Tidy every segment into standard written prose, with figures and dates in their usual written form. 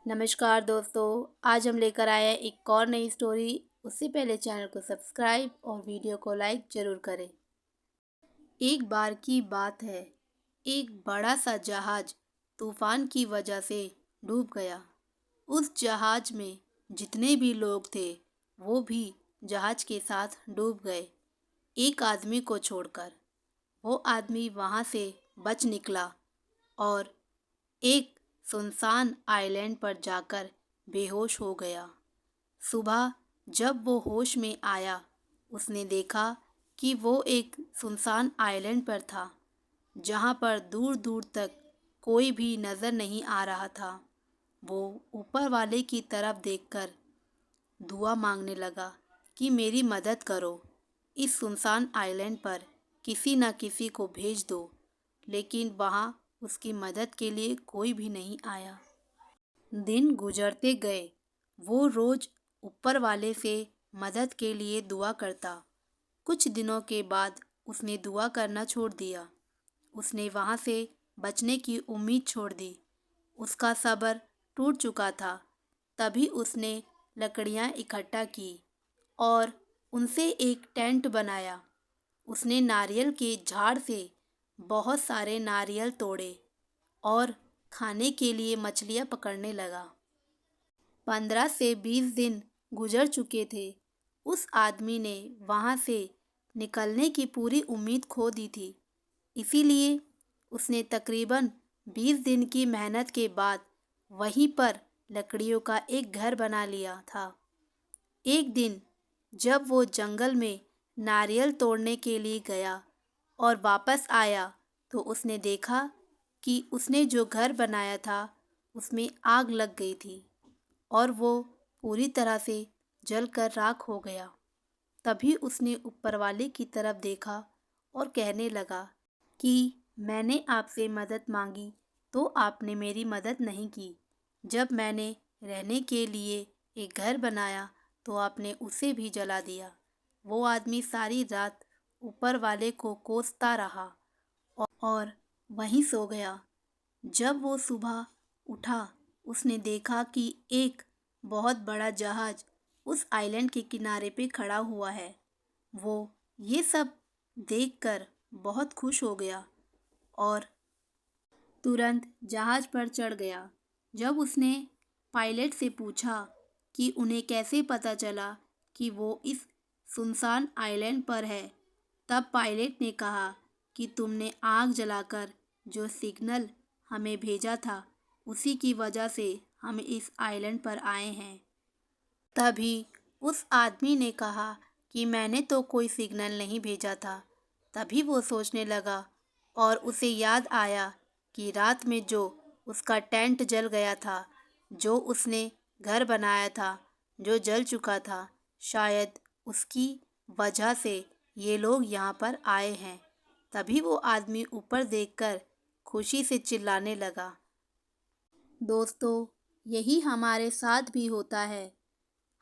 नमस्कार दोस्तों, आज हम लेकर आए हैं एक और नई स्टोरी। उससे पहले चैनल को सब्सक्राइब और वीडियो को लाइक ज़रूर करें। एक बार की बात है, एक बड़ा सा जहाज तूफान की वजह से डूब गया। उस जहाज में जितने भी लोग थे, वो भी जहाज के साथ डूब गए, एक आदमी को छोड़कर। वो आदमी वहाँ से बच निकला और एक सुनसान आइलैंड पर जाकर बेहोश हो गया। सुबह जब वो होश में आया, उसने देखा कि वो एक सुनसान आइलैंड पर था, जहाँ पर दूर दूर तक कोई भी नज़र नहीं आ रहा था। वो ऊपर वाले की तरफ देखकर दुआ मांगने लगा कि मेरी मदद करो, इस सुनसान आइलैंड पर किसी न किसी को भेज दो। लेकिन वहाँ उसकी मदद के लिए कोई भी नहीं आया। दिन गुजरते गए। वो रोज ऊपर वाले से मदद के लिए दुआ करता। कुछ दिनों के बाद उसने दुआ करना छोड़ दिया। उसने वहाँ से बचने की उम्मीद छोड़ दी। उसका सब्र टूट चुका था। तभी उसने लकड़ियाँ इकट्ठा की और उनसे एक टेंट बनाया। उसने नारियल के झाड़ से बहुत सारे नारियल तोड़े और खाने के लिए मछलियाँ पकड़ने लगा। 15 से 20 दिन गुजर चुके थे। उस आदमी ने वहाँ से निकलने की पूरी उम्मीद खो दी थी। इसीलिए उसने तकरीबन 20 दिन की मेहनत के बाद वहीं पर लकड़ियों का एक घर बना लिया था। एक दिन जब वो जंगल में नारियल तोड़ने के लिए गया और वापस आया, तो उसने देखा कि उसने जो घर बनाया था उसमें आग लग गई थी और वो पूरी तरह से जलकर राख हो गया। तभी उसने ऊपर वाले की तरफ देखा और कहने लगा कि मैंने आपसे मदद मांगी तो आपने मेरी मदद नहीं की। जब मैंने रहने के लिए एक घर बनाया तो आपने उसे भी जला दिया। वो आदमी सारी रात ऊपर वाले को कोसता रहा और वहीं सो गया। जब वो सुबह उठा, उसने देखा कि एक बहुत बड़ा जहाज उस आइलैंड के किनारे पे खड़ा हुआ है। वो ये सब देखकर बहुत खुश हो गया और तुरंत जहाज पर चढ़ गया। जब उसने पायलट से पूछा कि उन्हें कैसे पता चला कि वो इस सुनसान आइलैंड पर है, तब पायलट ने कहा कि तुमने आग जलाकर जो सिग्नल हमें भेजा था, उसी की वजह से हम इस आइलैंड पर आए हैं। तभी उस आदमी ने कहा कि मैंने तो कोई सिग्नल नहीं भेजा था। तभी वो सोचने लगा और उसे याद आया कि रात में जो उसका टेंट जल गया था, जो उसने घर बनाया था, जो जल चुका था, शायद उसकी वजह से ये लोग यहाँ पर आए हैं। तभी वो आदमी ऊपर देखकर खुशी से चिल्लाने लगा। दोस्तों, यही हमारे साथ भी होता है।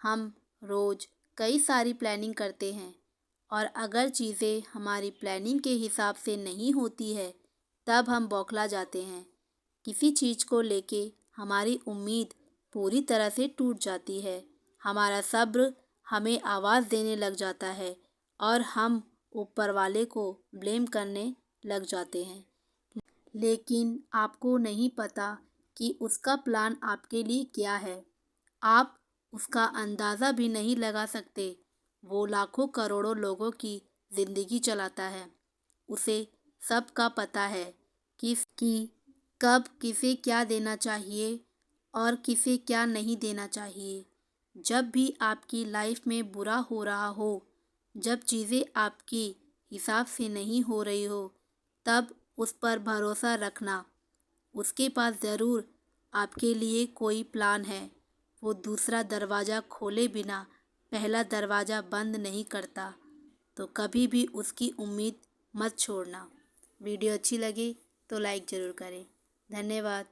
हम रोज़ कई सारी प्लानिंग करते हैं और अगर चीज़ें हमारी प्लानिंग के हिसाब से नहीं होती है, तब हम बौखला जाते हैं। किसी चीज़ को लेके हमारी उम्मीद पूरी तरह से टूट जाती है। हमारा सब्र हमें आवाज़ देने लग जाता है और हम ऊपर वाले को ब्लेम करने लग जाते हैं। लेकिन आपको नहीं पता कि उसका प्लान आपके लिए क्या है। आप उसका अंदाज़ा भी नहीं लगा सकते। वो लाखों करोड़ों लोगों की ज़िंदगी चलाता है। उसे सब का पता है कि कब किसे क्या देना चाहिए और किसे क्या नहीं देना चाहिए। जब भी आपकी लाइफ में बुरा हो रहा हो, जब चीज़ें आपकी हिसाब से नहीं हो रही हो, तब उस पर भरोसा रखना। उसके पास ज़रूर आपके लिए कोई प्लान है। वो दूसरा दरवाज़ा खोले बिना पहला दरवाज़ा बंद नहीं करता। तो कभी भी उसकी उम्मीद मत छोड़ना। वीडियो अच्छी लगी तो लाइक ज़रूर करें। धन्यवाद।